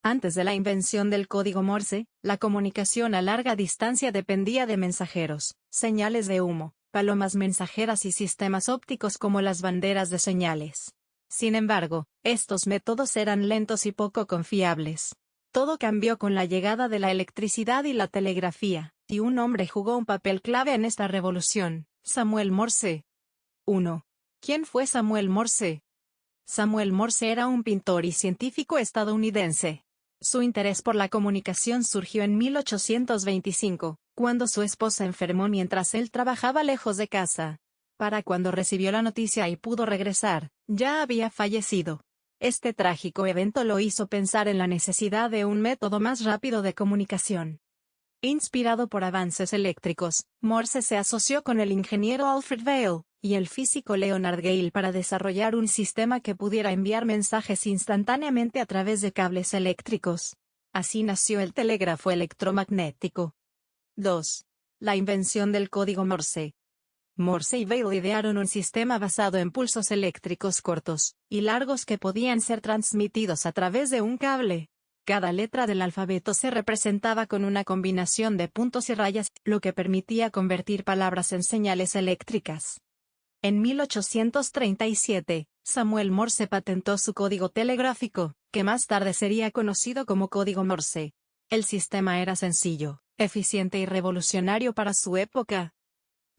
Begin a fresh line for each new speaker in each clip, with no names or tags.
Antes de la invención del código Morse, la comunicación a larga distancia dependía de mensajeros, señales de humo, palomas mensajeras y sistemas ópticos como las banderas de señales. Sin embargo, estos métodos eran lentos y poco confiables. Todo cambió con la llegada de la electricidad y la telegrafía, y un hombre jugó un papel clave en esta revolución: Samuel Morse. 1. ¿Quién fue Samuel Morse? Samuel Morse era un pintor y científico estadounidense. Su interés por la comunicación surgió en 1825, cuando su esposa enfermó mientras él trabajaba lejos de casa. Para cuando recibió la noticia y pudo regresar, ya había fallecido. Este trágico evento lo hizo pensar en la necesidad de un método más rápido de comunicación. Inspirado por avances eléctricos, Morse se asoció con el ingeniero Alfred Vail y el físico Leonard Gale para desarrollar un sistema que pudiera enviar mensajes instantáneamente a través de cables eléctricos. Así nació el telégrafo electromagnético. 2. La invención del código Morse. Morse y Vail idearon un sistema basado en pulsos eléctricos cortos y largos que podían ser transmitidos a través de un cable. Cada letra del alfabeto se representaba con una combinación de puntos y rayas, lo que permitía convertir palabras en señales eléctricas. En 1837, Samuel Morse patentó su código telegráfico, que más tarde sería conocido como código Morse. El sistema era sencillo, eficiente y revolucionario para su época.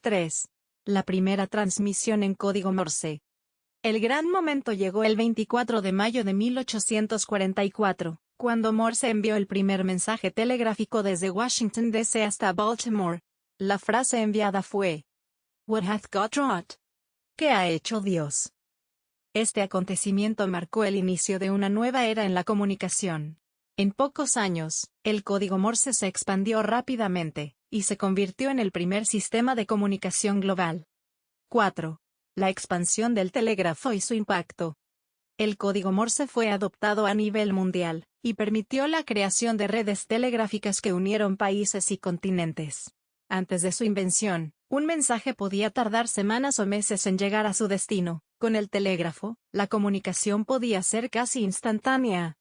3. La primera transmisión en código Morse. El gran momento llegó el 24 de mayo de 1844, cuando Morse envió el primer mensaje telegráfico desde Washington D.C. hasta Baltimore. La frase enviada fue: "What hath God wrought?" ¿Qué ha hecho Dios? Este acontecimiento marcó el inicio de una nueva era en la comunicación. En pocos años, el código Morse se expandió rápidamente, y se convirtió en el primer sistema de comunicación global. 4. La expansión del telégrafo y su impacto. El código Morse fue adoptado a nivel mundial, y permitió la creación de redes telegráficas que unieron países y continentes. Antes de su invención, un mensaje podía tardar semanas o meses en llegar a su destino. Con el telégrafo, la comunicación podía ser casi instantánea.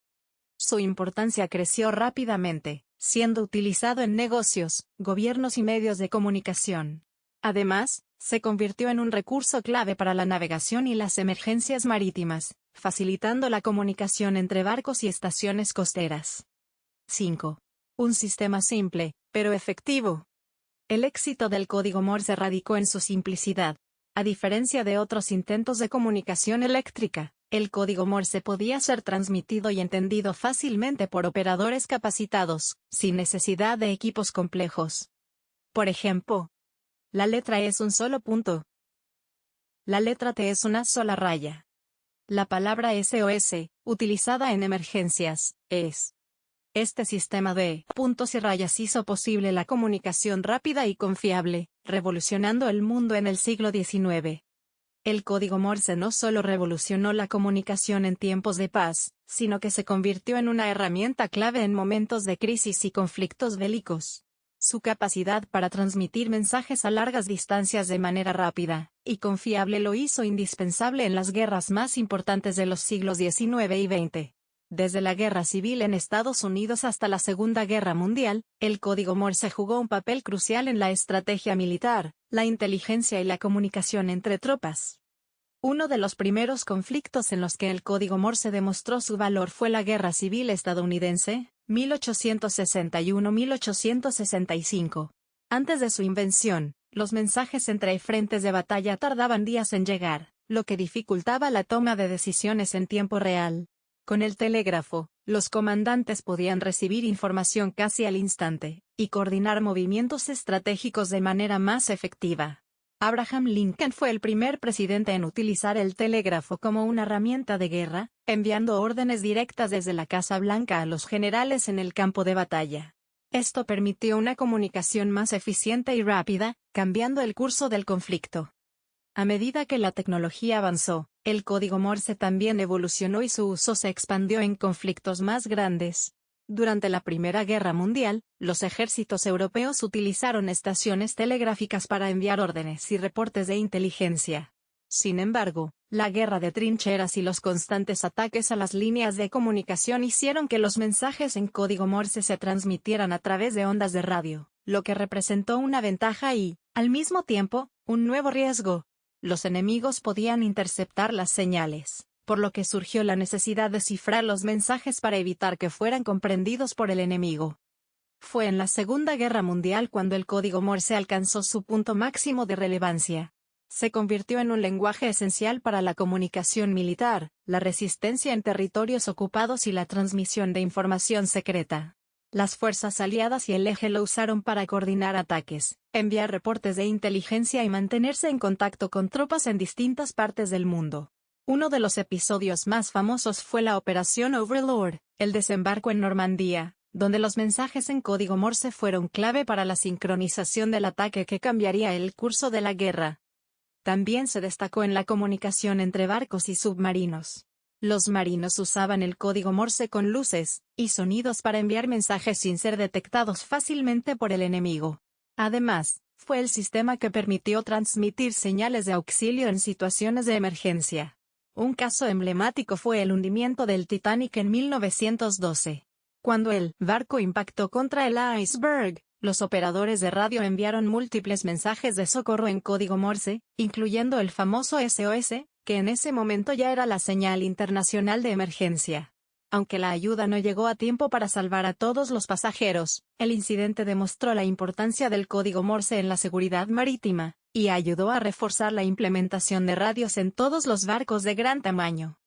Su importancia creció rápidamente, siendo utilizado en negocios, gobiernos y medios de comunicación. Además, se convirtió en un recurso clave para la navegación y las emergencias marítimas, facilitando la comunicación entre barcos y estaciones costeras. 5. Un sistema simple, pero efectivo. El éxito del código Morse radicó en su simplicidad. A diferencia de otros intentos de comunicación eléctrica, el código Morse podía ser transmitido y entendido fácilmente por operadores capacitados, sin necesidad de equipos complejos. Por ejemplo, la letra E es un solo punto. La letra T es una sola raya. La palabra SOS, utilizada en emergencias, es. Este sistema de puntos y rayas hizo posible la comunicación rápida y confiable, revolucionando el mundo en el siglo XIX. El código Morse no solo revolucionó la comunicación en tiempos de paz, sino que se convirtió en una herramienta clave en momentos de crisis y conflictos bélicos. Su capacidad para transmitir mensajes a largas distancias de manera rápida y confiable lo hizo indispensable en las guerras más importantes de los siglos XIX y XX. Desde la Guerra Civil en Estados Unidos hasta la Segunda Guerra Mundial, el código Morse jugó un papel crucial en la estrategia militar, la inteligencia y la comunicación entre tropas. Uno de los primeros conflictos en los que el código Morse demostró su valor fue la Guerra Civil estadounidense, 1861-1865. Antes de su invención, los mensajes entre frentes de batalla tardaban días en llegar, lo que dificultaba la toma de decisiones en tiempo real. Con el telégrafo, los comandantes podían recibir información casi al instante, y coordinar movimientos estratégicos de manera más efectiva. Abraham Lincoln fue el primer presidente en utilizar el telégrafo como una herramienta de guerra, enviando órdenes directas desde la Casa Blanca a los generales en el campo de batalla. Esto permitió una comunicación más eficiente y rápida, cambiando el curso del conflicto. A medida que la tecnología avanzó, el código Morse también evolucionó y su uso se expandió en conflictos más grandes. Durante la Primera Guerra Mundial, los ejércitos europeos utilizaron estaciones telegráficas para enviar órdenes y reportes de inteligencia. Sin embargo, La guerra de trincheras y los constantes ataques a las líneas de comunicación hicieron que los mensajes en código Morse se transmitieran a través de ondas de radio, lo que representó una ventaja y, al mismo tiempo, un nuevo riesgo. Los enemigos podían interceptar las señales, por lo que surgió la necesidad de cifrar los mensajes para evitar que fueran comprendidos por el enemigo. Fue en la Segunda Guerra Mundial cuando el código Morse alcanzó su punto máximo de relevancia. Se convirtió en un lenguaje esencial para la comunicación militar, la resistencia en territorios ocupados y la transmisión de información secreta. Las fuerzas aliadas y el eje lo usaron para coordinar ataques, enviar reportes de inteligencia y mantenerse en contacto con tropas en distintas partes del mundo. Uno de los episodios más famosos fue la Operación Overlord, el desembarco en Normandía, donde los mensajes en código Morse fueron clave para la sincronización del ataque que cambiaría el curso de la guerra. También se destacó en la comunicación entre barcos y submarinos. Los marinos usaban el código Morse con luces y sonidos para enviar mensajes sin ser detectados fácilmente por el enemigo. Además, fue el sistema que permitió transmitir señales de auxilio en situaciones de emergencia. Un caso emblemático fue el hundimiento del Titanic en 1912. Cuando el barco impactó contra el iceberg, los operadores de radio enviaron múltiples mensajes de socorro en código Morse, incluyendo el famoso SOS, que en ese momento ya era la señal internacional de emergencia. Aunque la ayuda no llegó a tiempo para salvar a todos los pasajeros, el incidente demostró la importancia del código Morse en la seguridad marítima, y ayudó a reforzar la implementación de radios en todos los barcos de gran tamaño.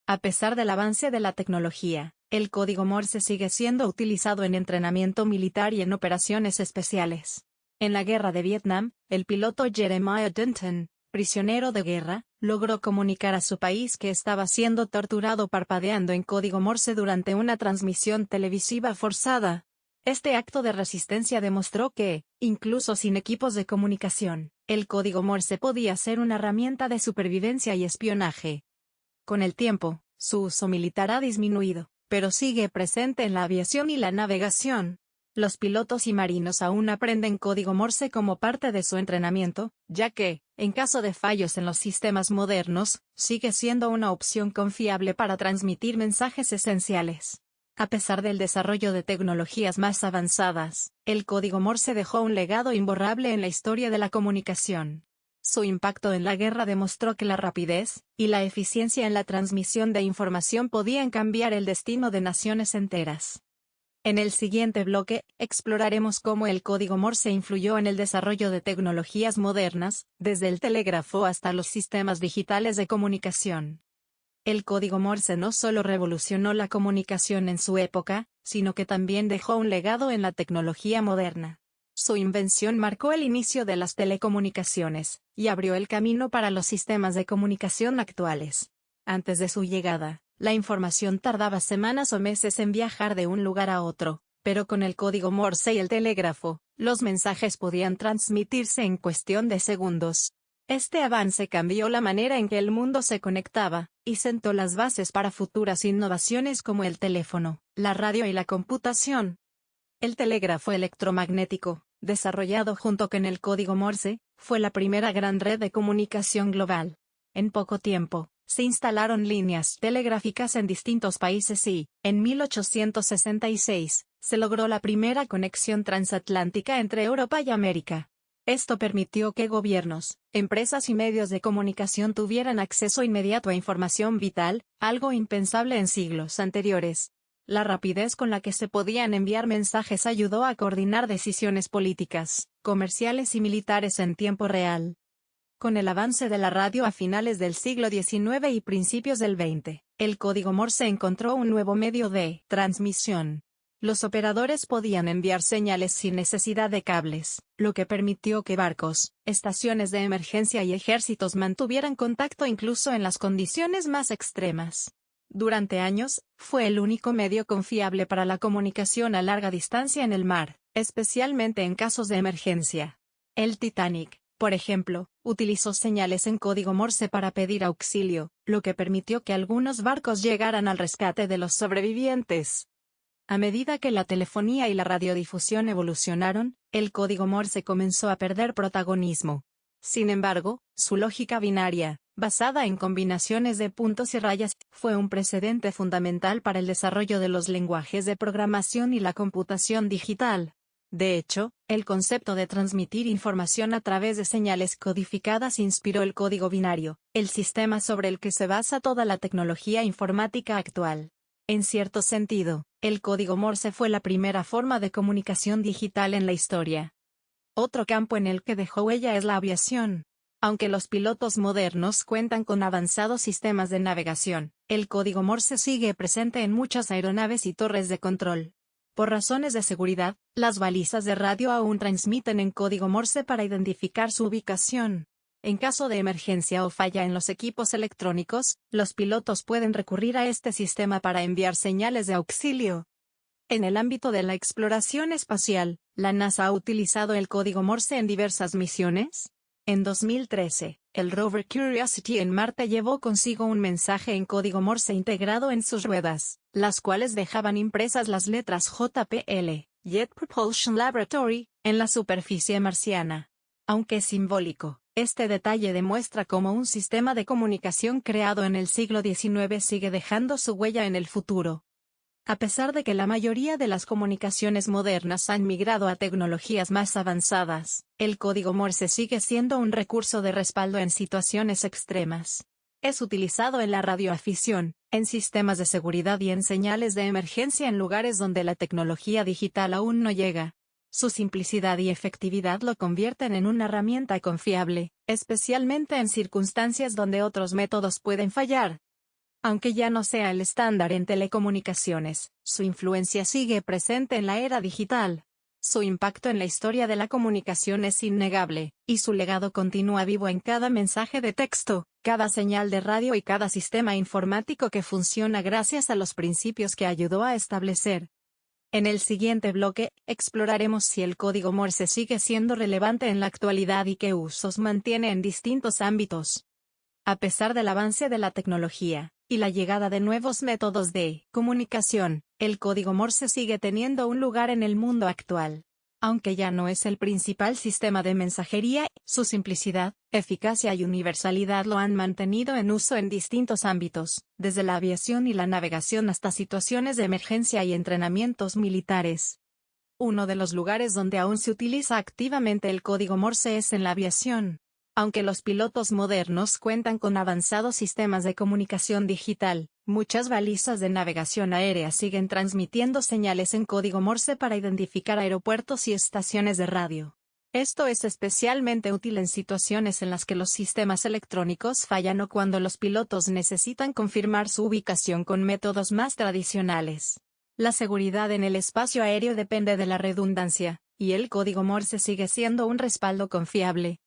A pesar del avance de la tecnología, el código Morse sigue siendo utilizado en entrenamiento militar y en operaciones especiales. En la guerra de Vietnam, el piloto Jeremiah Denton, prisionero de guerra, logró comunicar a su país que estaba siendo torturado parpadeando en código Morse durante una transmisión televisiva forzada. Este acto de resistencia demostró que, incluso sin equipos de comunicación, el código Morse podía ser una herramienta de supervivencia y espionaje. Con el tiempo, su uso militar ha disminuido, pero sigue presente en la aviación y la navegación. Los pilotos y marinos aún aprenden código Morse como parte de su entrenamiento, ya que, en caso de fallos en los sistemas modernos, sigue siendo una opción confiable para transmitir mensajes esenciales. A pesar del desarrollo de tecnologías más avanzadas, el código Morse dejó un legado imborrable en la historia de la comunicación. Su impacto en la guerra demostró que la rapidez y la eficiencia en la transmisión de información podían cambiar el destino de naciones enteras. En el siguiente bloque, exploraremos cómo el código Morse influyó en el desarrollo de tecnologías modernas, desde el telégrafo hasta los sistemas digitales de comunicación. El código Morse no solo revolucionó la comunicación en su época, sino que también dejó un legado en la tecnología moderna. Su invención marcó el inicio de las telecomunicaciones, y abrió el camino para los sistemas de comunicación actuales. Antes de su llegada, la información tardaba semanas o meses en viajar de un lugar a otro, pero con el código Morse y el telégrafo, los mensajes podían transmitirse en cuestión de segundos. Este avance cambió la manera en que el mundo se conectaba, y sentó las bases para futuras innovaciones como el teléfono, la radio y la computación. El telégrafo electromagnético, desarrollado junto con el código Morse, fue la primera gran red de comunicación global. En poco tiempo, se instalaron líneas telegráficas en distintos países y, en 1866, se logró la primera conexión transatlántica entre Europa y América. Esto permitió que gobiernos, empresas y medios de comunicación tuvieran acceso inmediato a información vital, algo impensable en siglos anteriores. La rapidez con la que se podían enviar mensajes ayudó a coordinar decisiones políticas, comerciales y militares en tiempo real. Con el avance de la radio a finales del siglo XIX y principios del XX, el código Morse encontró un nuevo medio de transmisión. Los operadores podían enviar señales sin necesidad de cables, lo que permitió que barcos, estaciones de emergencia y ejércitos mantuvieran contacto incluso en las condiciones más extremas. Durante años, fue el único medio confiable para la comunicación a larga distancia en el mar, especialmente en casos de emergencia. El Titanic, por ejemplo, utilizó señales en código Morse para pedir auxilio, lo que permitió que algunos barcos llegaran al rescate de los sobrevivientes. A medida que la telefonía y la radiodifusión evolucionaron, el código Morse comenzó a perder protagonismo. Sin embargo, su lógica binaria, basada en combinaciones de puntos y rayas, fue un precedente fundamental para el desarrollo de los lenguajes de programación y la computación digital. De hecho, el concepto de transmitir información a través de señales codificadas inspiró el código binario, el sistema sobre el que se basa toda la tecnología informática actual. En cierto sentido, el código Morse fue la primera forma de comunicación digital en la historia. Otro campo en el que dejó huella es la aviación. Aunque los pilotos modernos cuentan con avanzados sistemas de navegación, el código Morse sigue presente en muchas aeronaves y torres de control. Por razones de seguridad, las balizas de radio aún transmiten en código Morse para identificar su ubicación. En caso de emergencia o falla en los equipos electrónicos, los pilotos pueden recurrir a este sistema para enviar señales de auxilio. En el ámbito de la exploración espacial, la NASA ha utilizado el código Morse en diversas misiones. En 2013, el rover Curiosity en Marte llevó consigo un mensaje en código Morse integrado en sus ruedas, las cuales dejaban impresas las letras JPL, Jet Propulsion Laboratory, en la superficie marciana. Aunque simbólico, este detalle demuestra cómo un sistema de comunicación creado en el siglo XIX sigue dejando su huella en el futuro. A pesar de que la mayoría de las comunicaciones modernas han migrado a tecnologías más avanzadas, el código Morse sigue siendo un recurso de respaldo en situaciones extremas. Es utilizado en la radioafición, en sistemas de seguridad y en señales de emergencia en lugares donde la tecnología digital aún no llega. Su simplicidad y efectividad lo convierten en una herramienta confiable, especialmente en circunstancias donde otros métodos pueden fallar. Aunque ya no sea el estándar en telecomunicaciones, su influencia sigue presente en la era digital. Su impacto en la historia de la comunicación es innegable, y su legado continúa vivo en cada mensaje de texto, cada señal de radio y cada sistema informático que funciona gracias a los principios que ayudó a establecer. En el siguiente bloque, exploraremos si el código Morse sigue siendo relevante en la actualidad y qué usos mantiene en distintos ámbitos. A pesar del avance de la tecnología y la llegada de nuevos métodos de comunicación, el código Morse sigue teniendo un lugar en el mundo actual. Aunque ya no es el principal sistema de mensajería, su simplicidad, eficacia y universalidad lo han mantenido en uso en distintos ámbitos, desde la aviación y la navegación hasta situaciones de emergencia y entrenamientos militares. Uno de los lugares donde aún se utiliza activamente el código Morse es en la aviación. Aunque los pilotos modernos cuentan con avanzados sistemas de comunicación digital, muchas balizas de navegación aérea siguen transmitiendo señales en código Morse para identificar aeropuertos y estaciones de radio. Esto es especialmente útil en situaciones en las que los sistemas electrónicos fallan o cuando los pilotos necesitan confirmar su ubicación con métodos más tradicionales. La seguridad en el espacio aéreo depende de la redundancia, y el código Morse sigue siendo un respaldo confiable.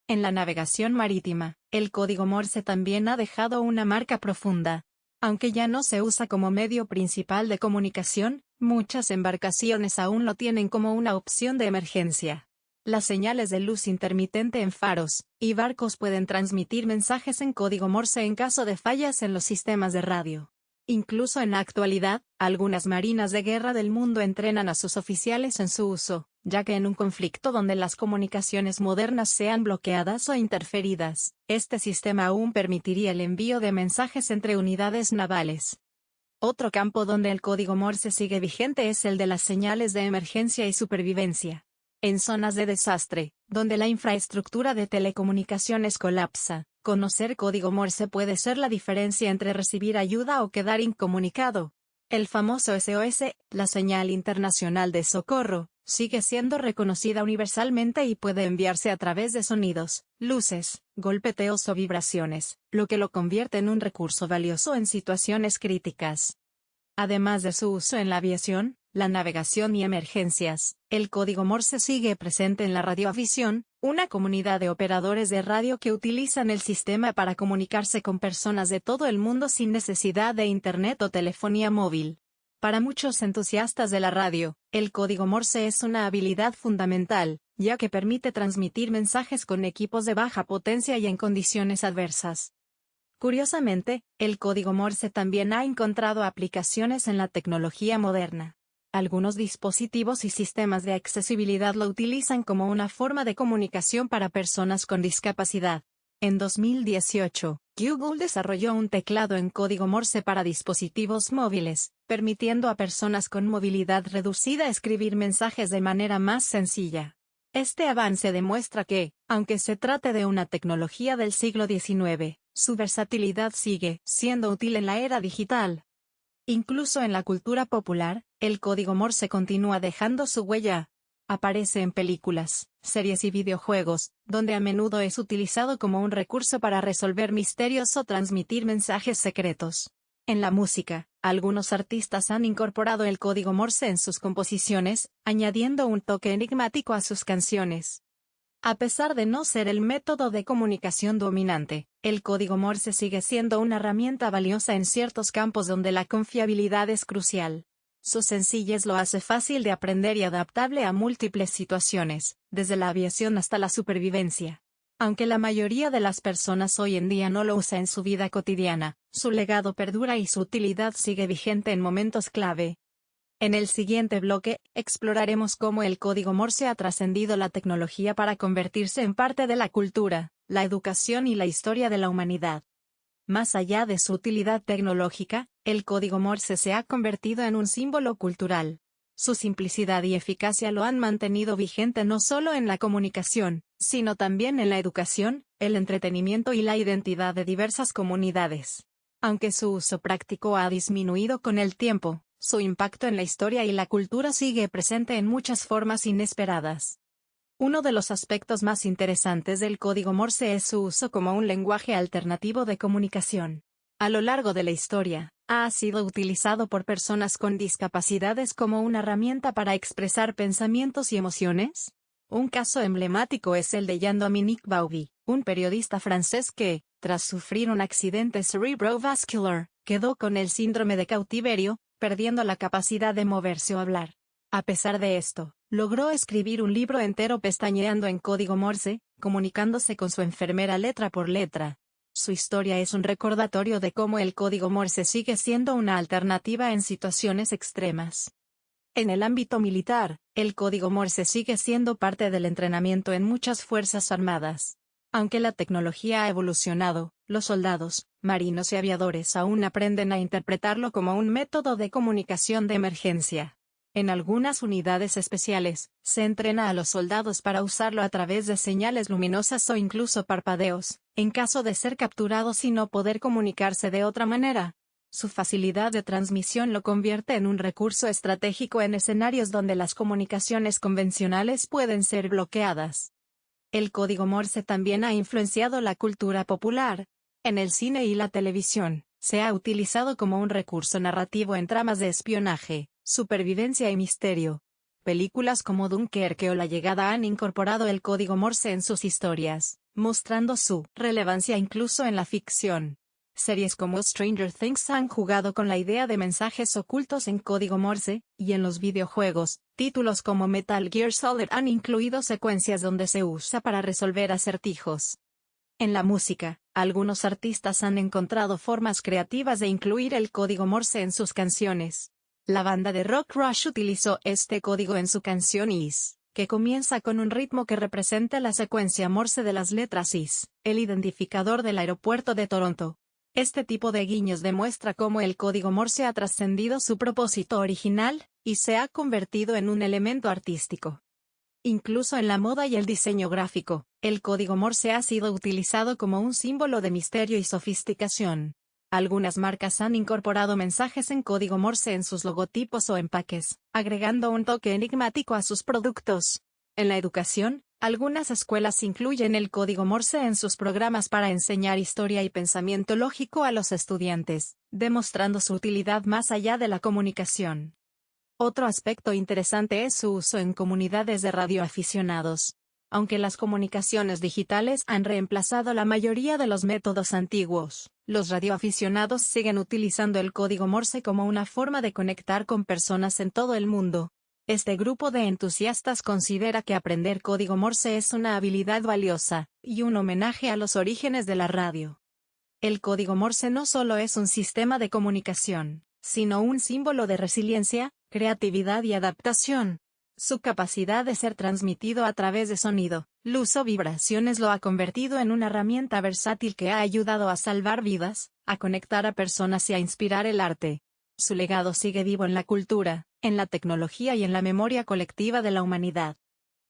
En la navegación marítima, el código Morse también ha dejado una marca profunda. Aunque ya no se usa como medio principal de comunicación, muchas embarcaciones aún lo tienen como una opción de emergencia. Las señales de luz intermitente en faros y barcos pueden transmitir mensajes en código Morse en caso de fallas en los sistemas de radio. Incluso en la actualidad, algunas marinas de guerra del mundo entrenan a sus oficiales en su uso, ya que en un conflicto donde las comunicaciones modernas sean bloqueadas o interferidas, este sistema aún permitiría el envío de mensajes entre unidades navales. Otro campo donde el código Morse sigue vigente es el de las señales de emergencia y supervivencia. En zonas de desastre, donde la infraestructura de telecomunicaciones colapsa, conocer código Morse puede ser la diferencia entre recibir ayuda o quedar incomunicado. El famoso SOS, la señal internacional de socorro, sigue siendo reconocida universalmente y puede enviarse a través de sonidos, luces, golpeteos o vibraciones, lo que lo convierte en un recurso valioso en situaciones críticas. Además de su uso en la aviación, la navegación y emergencias, el código Morse sigue presente en la radioafición, una comunidad de operadores de radio que utilizan el sistema para comunicarse con personas de todo el mundo sin necesidad de internet o telefonía móvil. Para muchos entusiastas de la radio, el código Morse es una habilidad fundamental, ya que permite transmitir mensajes con equipos de baja potencia y en condiciones adversas. Curiosamente, el código Morse también ha encontrado aplicaciones en la tecnología moderna. Algunos dispositivos y sistemas de accesibilidad lo utilizan como una forma de comunicación para personas con discapacidad. En 2018, Google desarrolló un teclado en código Morse para dispositivos móviles, permitiendo a personas con movilidad reducida escribir mensajes de manera más sencilla. Este avance demuestra que, aunque se trate de una tecnología del siglo XIX, su versatilidad sigue siendo útil en la era digital. Incluso en la cultura popular, el código Morse continúa dejando su huella. Aparece en películas, series y videojuegos, donde a menudo es utilizado como un recurso para resolver misterios o transmitir mensajes secretos. En la música, algunos artistas han incorporado el código Morse en sus composiciones, añadiendo un toque enigmático a sus canciones. A pesar de no ser el método de comunicación dominante, el código Morse sigue siendo una herramienta valiosa en ciertos campos donde la confiabilidad es crucial. Su sencillez lo hace fácil de aprender y adaptable a múltiples situaciones, desde la aviación hasta la supervivencia. Aunque la mayoría de las personas hoy en día no lo usa en su vida cotidiana, su legado perdura y su utilidad sigue vigente en momentos clave. En el siguiente bloque, exploraremos cómo el código Morse ha trascendido la tecnología para convertirse en parte de la cultura, la educación y la historia de la humanidad. Más allá de su utilidad tecnológica, el código Morse se ha convertido en un símbolo cultural. Su simplicidad y eficacia lo han mantenido vigente no solo en la comunicación, sino también en la educación, el entretenimiento y la identidad de diversas comunidades. Aunque su uso práctico ha disminuido con el tiempo, su impacto en la historia y la cultura sigue presente en muchas formas inesperadas. Uno de los aspectos más interesantes del código Morse es su uso como un lenguaje alternativo de comunicación. A lo largo de la historia, ha sido utilizado por personas con discapacidades como una herramienta para expresar pensamientos y emociones. Un caso emblemático es el de Jean-Dominique Bauby, un periodista francés que, tras sufrir un accidente cerebrovascular, quedó con el síndrome de cautiverio, perdiendo la capacidad de moverse o hablar. A pesar de esto, logró escribir un libro entero pestañeando en código Morse, comunicándose con su enfermera letra por letra. Su historia es un recordatorio de cómo el código Morse sigue siendo una alternativa en situaciones extremas. En el ámbito militar, el código Morse sigue siendo parte del entrenamiento en muchas fuerzas armadas. Aunque la tecnología ha evolucionado, los soldados, marinos y aviadores aún aprenden a interpretarlo como un método de comunicación de emergencia. En algunas unidades especiales, se entrena a los soldados para usarlo a través de señales luminosas o incluso parpadeos, en caso de ser capturados y no poder comunicarse de otra manera. Su facilidad de transmisión lo convierte en un recurso estratégico en escenarios donde las comunicaciones convencionales pueden ser bloqueadas. El código Morse también ha influenciado la cultura popular. En el cine y la televisión, se ha utilizado como un recurso narrativo en tramas de espionaje, supervivencia y misterio. Películas como Dunkerque o La Llegada han incorporado el código Morse en sus historias, mostrando su relevancia incluso en la ficción. Series como Stranger Things han jugado con la idea de mensajes ocultos en código Morse, y en los videojuegos, títulos como Metal Gear Solid han incluido secuencias donde se usa para resolver acertijos. En la música, algunos artistas han encontrado formas creativas de incluir el código Morse en sus canciones. La banda de rock Rush utilizó este código en su canción Is, que comienza con un ritmo que representa la secuencia Morse de las letras Is, el identificador del aeropuerto de Toronto. Este tipo de guiños demuestra cómo el código Morse ha trascendido su propósito original, y se ha convertido en un elemento artístico. Incluso en la moda y el diseño gráfico, el código Morse ha sido utilizado como un símbolo de misterio y sofisticación. Algunas marcas han incorporado mensajes en código Morse en sus logotipos o empaques, agregando un toque enigmático a sus productos. En la educación, algunas escuelas incluyen el código Morse en sus programas para enseñar historia y pensamiento lógico a los estudiantes, demostrando su utilidad más allá de la comunicación. Otro aspecto interesante es su uso en comunidades de radioaficionados. Aunque las comunicaciones digitales han reemplazado la mayoría de los métodos antiguos, los radioaficionados siguen utilizando el código Morse como una forma de conectar con personas en todo el mundo. Este grupo de entusiastas considera que aprender código Morse es una habilidad valiosa, y un homenaje a los orígenes de la radio. El código Morse no solo es un sistema de comunicación, sino un símbolo de resiliencia, creatividad y adaptación. Su capacidad de ser transmitido a través de sonido, luz o vibraciones lo ha convertido en una herramienta versátil que ha ayudado a salvar vidas, a conectar a personas y a inspirar el arte. Su legado sigue vivo en la cultura, en la tecnología y en la memoria colectiva de la humanidad.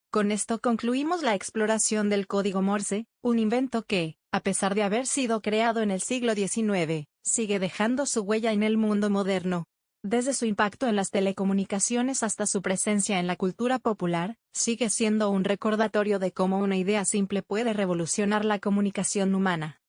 Con esto concluimos la exploración del código Morse, un invento que, a pesar de haber sido creado en el siglo XIX, sigue dejando su huella en el mundo moderno. Desde su impacto en las telecomunicaciones hasta su presencia en la cultura popular, sigue siendo un recordatorio de cómo una idea simple puede revolucionar la comunicación humana.